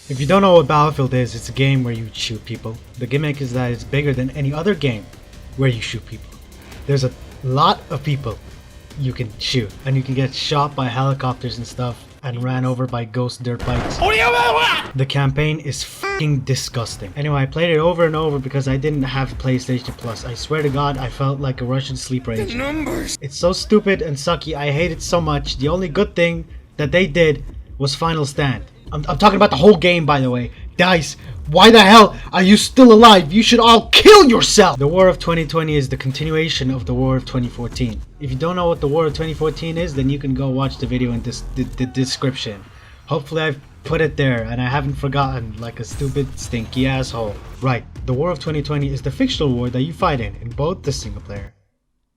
If you don't know what Battlefield is, it's a game where you shoot people. The gimmick is that it's bigger than any other game where you shoot people. There's a lot of people you can shoot, and you can get shot by helicopters and stuff and ran over by ghost dirt bikes. The campaign is fucking disgusting. Anyway, I played it over and over because I didn't have PlayStation Plus. I swear to God, I felt like a Russian sleeper agent. It's so stupid and sucky. I hate it so much. The only good thing that they did was Final Stand. I'm talking about the whole game, by the way. Guys, why the hell are you still alive? You should all kill yourself! The War of 2020 is the continuation of the War of 2014. If you don't know what the War of 2014 is, then you can go watch the video in the description. Hopefully I've put it there and I haven't forgotten like a stupid stinky asshole. Right, the War of 2020 is the fictional war that you fight in both the single player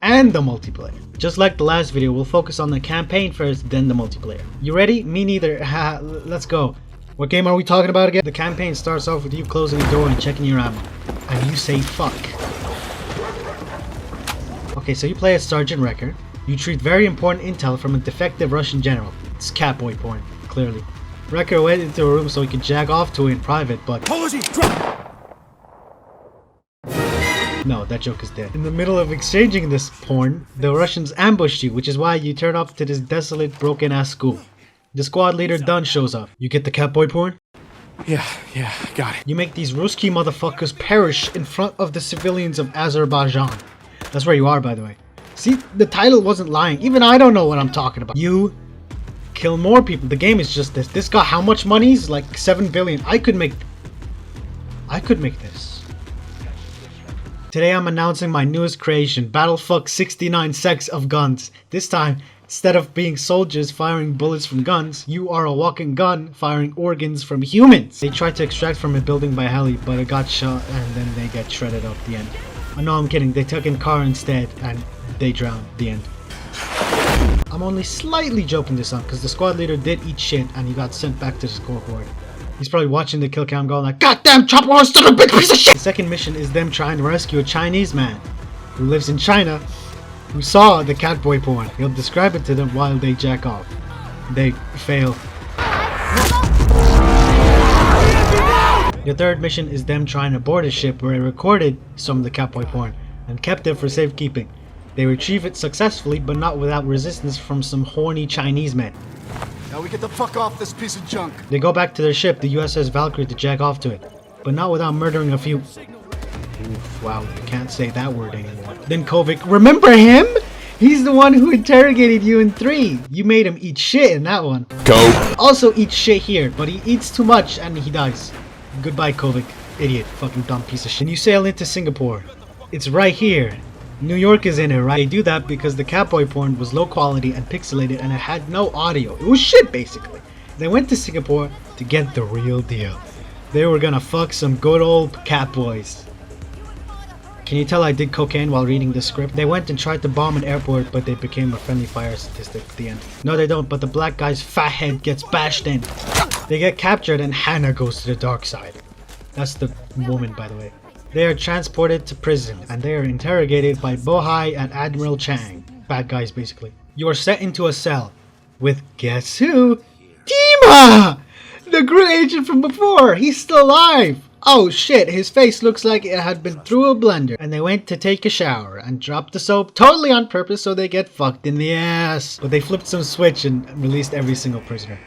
and the multiplayer. Just like the last video, we'll focus on the campaign first, then the multiplayer. You ready? Me neither. Let's go. What game are we talking about again? The campaign starts off with you closing the door and checking your ammo. And you say fuck. Okay, so you play as Sergeant Wrecker. You treat very important intel from a defective Russian general. It's catboy porn, clearly. Wrecker went into a room so he could jack off to it in private, but... No, that joke is dead. In the middle of exchanging this porn, the Russians ambushed you, which is why you turn up to this desolate, broken-ass school. The squad leader Dunn shows up. You get the catboy porn? Yeah, got it. You make these Ruski motherfuckers perish in front of the civilians of Azerbaijan. That's where you are, by the way. See, the title wasn't lying. Even I don't know what I'm talking about. You kill more people. The game is just this. This got how much money? It's like 7 billion. I could make this. Today I'm announcing my newest creation, Battlefuck 69 Sex of Guns. This time, instead of being soldiers firing bullets from guns, you are a walking gun firing organs from humans. They tried to extract from a building by heli, but it got shot and then they get shredded up the end. Oh, no, I'm kidding. They took in car instead and they drowned. The end. I'm only slightly joking this up because the squad leader did eat shit and he got sent back to the scoreboard. He's probably watching the kill cam going like, "Goddamn chopper horse, a big piece of shit!" The second mission is them trying to rescue a Chinese man who lives in China who saw the catboy porn. He'll describe it to them while they jack off. They fail. The third mission is them trying to board a ship where they recorded some of the catboy porn and kept it for safekeeping. They retrieve it successfully, but not without resistance from some horny Chinese men. Now we get the fuck off this piece of junk. They go back to their ship, the USS Valkyrie, to jack off to it, but not without murdering a few. Oof, wow, you can't say that word anymore. Then Kovic, remember him? He's the one who interrogated you in 3. You made him eat shit in that one. Also eats shit here, but he eats too much and he dies. Goodbye, Kovic. Idiot, fucking dumb piece of shit. And you sail into Singapore. It's right here. New York is in it, right? They do that because the catboy porn was low quality and pixelated and it had no audio. It was shit, basically. They went to Singapore to get the real deal. They were gonna fuck some good old catboys. Can you tell I did cocaine while reading the script? They went and tried to bomb an airport, but they became a friendly fire statistic at the end. No, they don't, but the black guy's fat head gets bashed in. They get captured and Hannah goes to the dark side. That's the woman, by the way. They are transported to prison and they are interrogated by Bohai and Admiral Chang. Bad guys, basically. You are set into a cell with, guess who? Dima! The Groot agent from before! He's still alive! Oh shit, his face looks like it had been through a blender. And they went to take a shower and dropped the soap totally on purpose so they get fucked in the ass. But they flipped some switch and released every single prisoner.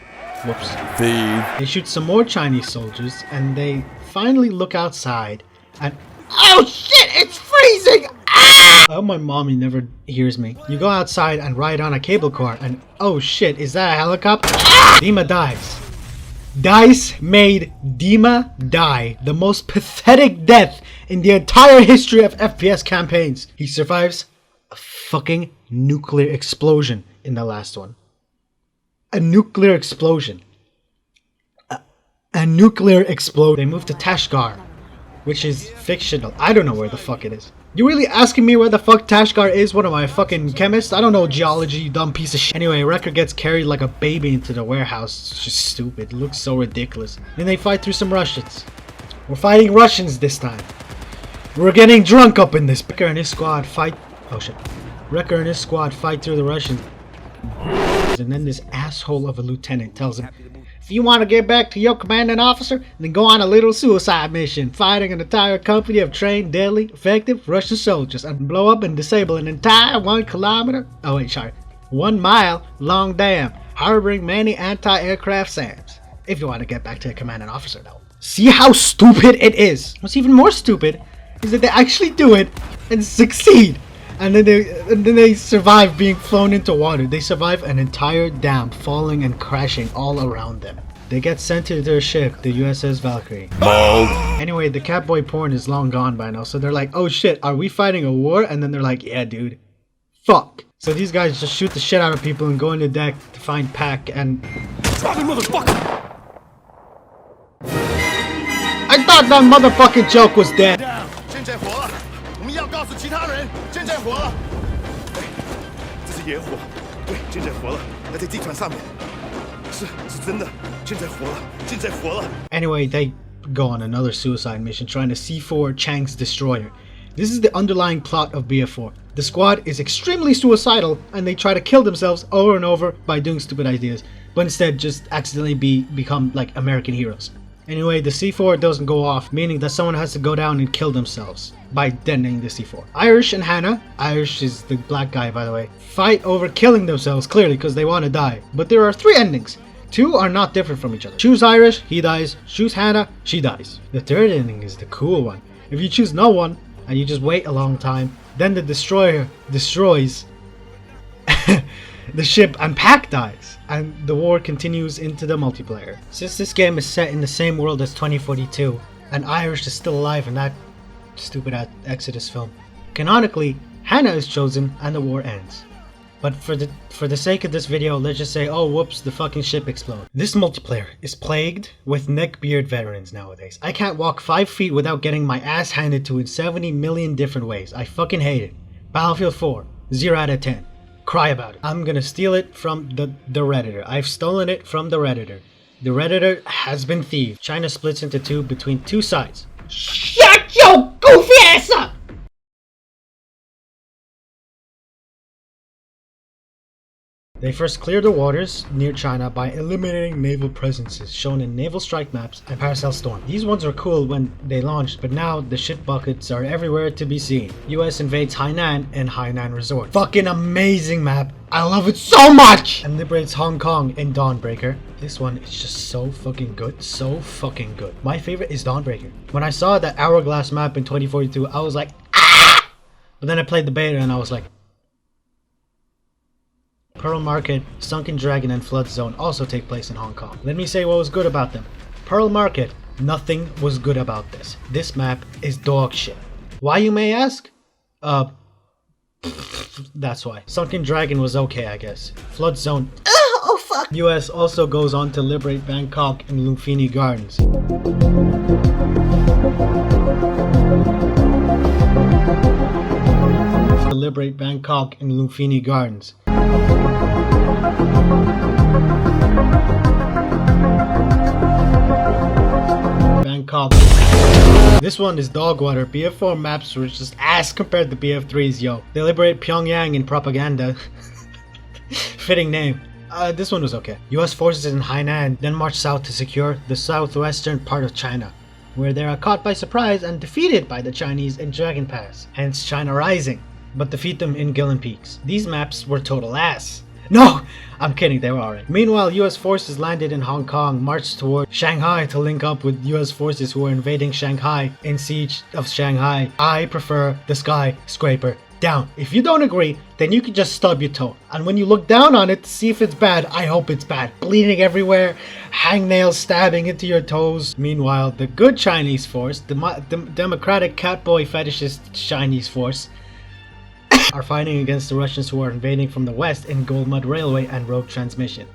Whoops. They shoot some more Chinese soldiers and they finally look outside and oh shit, it's freezing! Ah! I hope my mommy never hears me. You go outside and ride on a cable car and oh shit, is that a helicopter? Ah! Dima dies. DICE made Dima die. The most pathetic death in the entire history of FPS campaigns. He survives a fucking nuclear explosion in the last one. A nuclear explosion. A nuclear explosion. They moved to Tashgar, which is fictional. I don't know where the fuck it is. You really asking me where the fuck Tashgar is? What am I, a fucking chemist? I don't know geology, you dumb piece of shit. Anyway, Wrecker gets carried like a baby into the warehouse. It's just stupid. It looks so ridiculous. Then they fight through some Russians. We're fighting Russians this time. We're getting drunk up in this. Wrecker and his squad fight. Oh shit. Wrecker and his squad fight through the Russians. And then this asshole of a lieutenant tells him, if you want to get back to your commanding officer, then go on a little suicide mission, fighting an entire company of trained, deadly, effective Russian soldiers and blow up and disable an entire 1 mile long dam, harboring many anti-aircraft SAMs. If you want to get back to your commanding officer, though. See how stupid it is? What's even more stupid is that they actually do it and succeed. And then they survive being flown into water. They survive an entire dam falling and crashing all around them. They get sent to their ship, the USS Valkyrie. Anyway, the catboy porn is long gone by now, so they're like, oh shit, are we fighting a war? And then they're like, yeah dude, fuck. So these guys just shoot the shit out of people and go into deck to find Pac and... Motherfucker! I thought that motherfucking joke was dead. Anyway, they go on another suicide mission trying to C4 Chang's destroyer. This is the underlying plot of BF4. The squad is extremely suicidal and they try to kill themselves over and over by doing stupid ideas, but instead just accidentally become like American heroes. Anyway, the C4 doesn't go off, meaning that someone has to go down and kill themselves by detonating the C4. Irish and Hannah, Irish is the black guy by the way, fight over killing themselves clearly because they want to die. But there are 3 endings. 2 are not different from each other. Choose Irish, he dies. Choose Hannah, she dies. The 3rd ending is the cool one. If you choose no one and you just wait a long time, then the destroyer destroys the ship and Pac dies, and the war continues into the multiplayer. Since this game is set in the same world as 2042 and Irish is still alive in that stupid Exodus film, canonically Hannah is chosen and the war ends. But for the sake of this video, let's just say, oh whoops, the fucking ship exploded. This multiplayer is plagued with neckbeard veterans nowadays. I can't walk 5 feet without getting my ass handed to in 70 million different ways. I fucking hate it. Battlefield 4, 0 out of 10. Cry about it. I'm gonna steal it from the Redditor. I've stolen it from the Redditor. The Redditor has been thieved. China splits into 2 between 2 sides. Shut your goofy ass up! They first cleared the waters near China by eliminating naval presences shown in naval strike maps and Paracel Storm. These ones were cool when they launched, but now the shit buckets are everywhere to be seen. US invades Hainan and Hainan Resort. Fucking amazing map. I love it so much! And liberates Hong Kong in Dawnbreaker. This one is just so fucking good. So fucking good. My favorite is Dawnbreaker. When I saw that Hourglass map in 2042, I was like, ah! But then I played the beta and I was like, Pearl Market, Sunken Dragon, and Flood Zone also take place in Hong Kong. Let me say what was good about them. Pearl Market, nothing was good about this. This map is dog shit. Why, you may ask? That's why. Sunken Dragon was okay, I guess. Flood Zone, oh fuck! US also goes on to liberate Bangkok and Lumpini Gardens. To liberate Bangkok and Lumpini Gardens. Bangkok. This one is dog water. BF4 maps were just ass compared to BF3's, yo. They liberate Pyongyang in propaganda. Fitting name. This one was okay. US forces in Hainan then march south to secure the southwestern part of China, where they are caught by surprise and defeated by the Chinese in Dragon Pass, hence China Rising, but defeat them in Gillen Peaks. These maps were total ass. No! I'm kidding, they were alright. Meanwhile, US forces landed in Hong Kong, marched toward Shanghai to link up with US forces who were invading Shanghai in Siege of Shanghai. I prefer the skyscraper down. If you don't agree, then you can just stub your toe. And when you look down on it to see if it's bad, I hope it's bad. Bleeding everywhere, hangnails stabbing into your toes. Meanwhile, the good Chinese force, the democratic catboy fetishist Chinese force, are fighting against the Russians who are invading from the west in Gold Mud Railway and Rogue Transmission.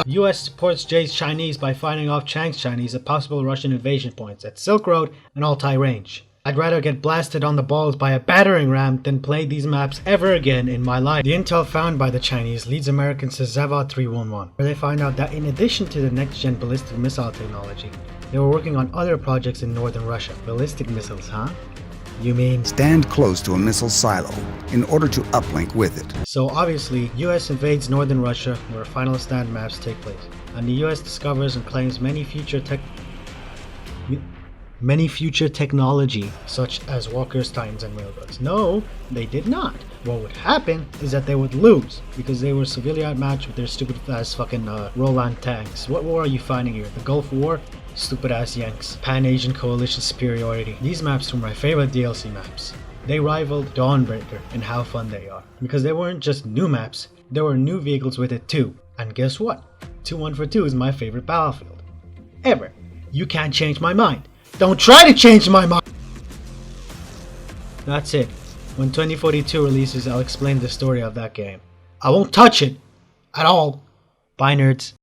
US supports Jay's Chinese by fighting off Chang's Chinese at possible Russian invasion points at Silk Road and Altai Range. I'd rather get blasted on the balls by a battering ram than play these maps ever again in my life. The intel found by the Chinese leads Americans to Zava 311, where they find out that in addition to the next-gen ballistic missile technology, they were working on other projects in northern Russia. Ballistic missiles, huh? You mean? Stand close to a missile silo in order to uplink with it. So obviously, US invades northern Russia where final stand maps take place. And the US discovers and claims many future technology such as walker steins and railroads. No, they did not. What would happen is that they would lose because they were severely outmatched with their stupid ass fucking Roland tanks. What war are you fighting here? The Gulf War? Stupid ass Yanks. Pan-Asian coalition superiority. These maps were my favorite DLC maps. They rivaled Dawnbreaker in how fun they are. Because they weren't just new maps, there were new vehicles with it too. And guess what? 2-1-4-2 is my favorite battlefield. Ever. You can't change my mind. Don't try to change my mind! That's it. When 2042 releases, I'll explain the story of that game. I won't touch it! At all! Bye, nerds.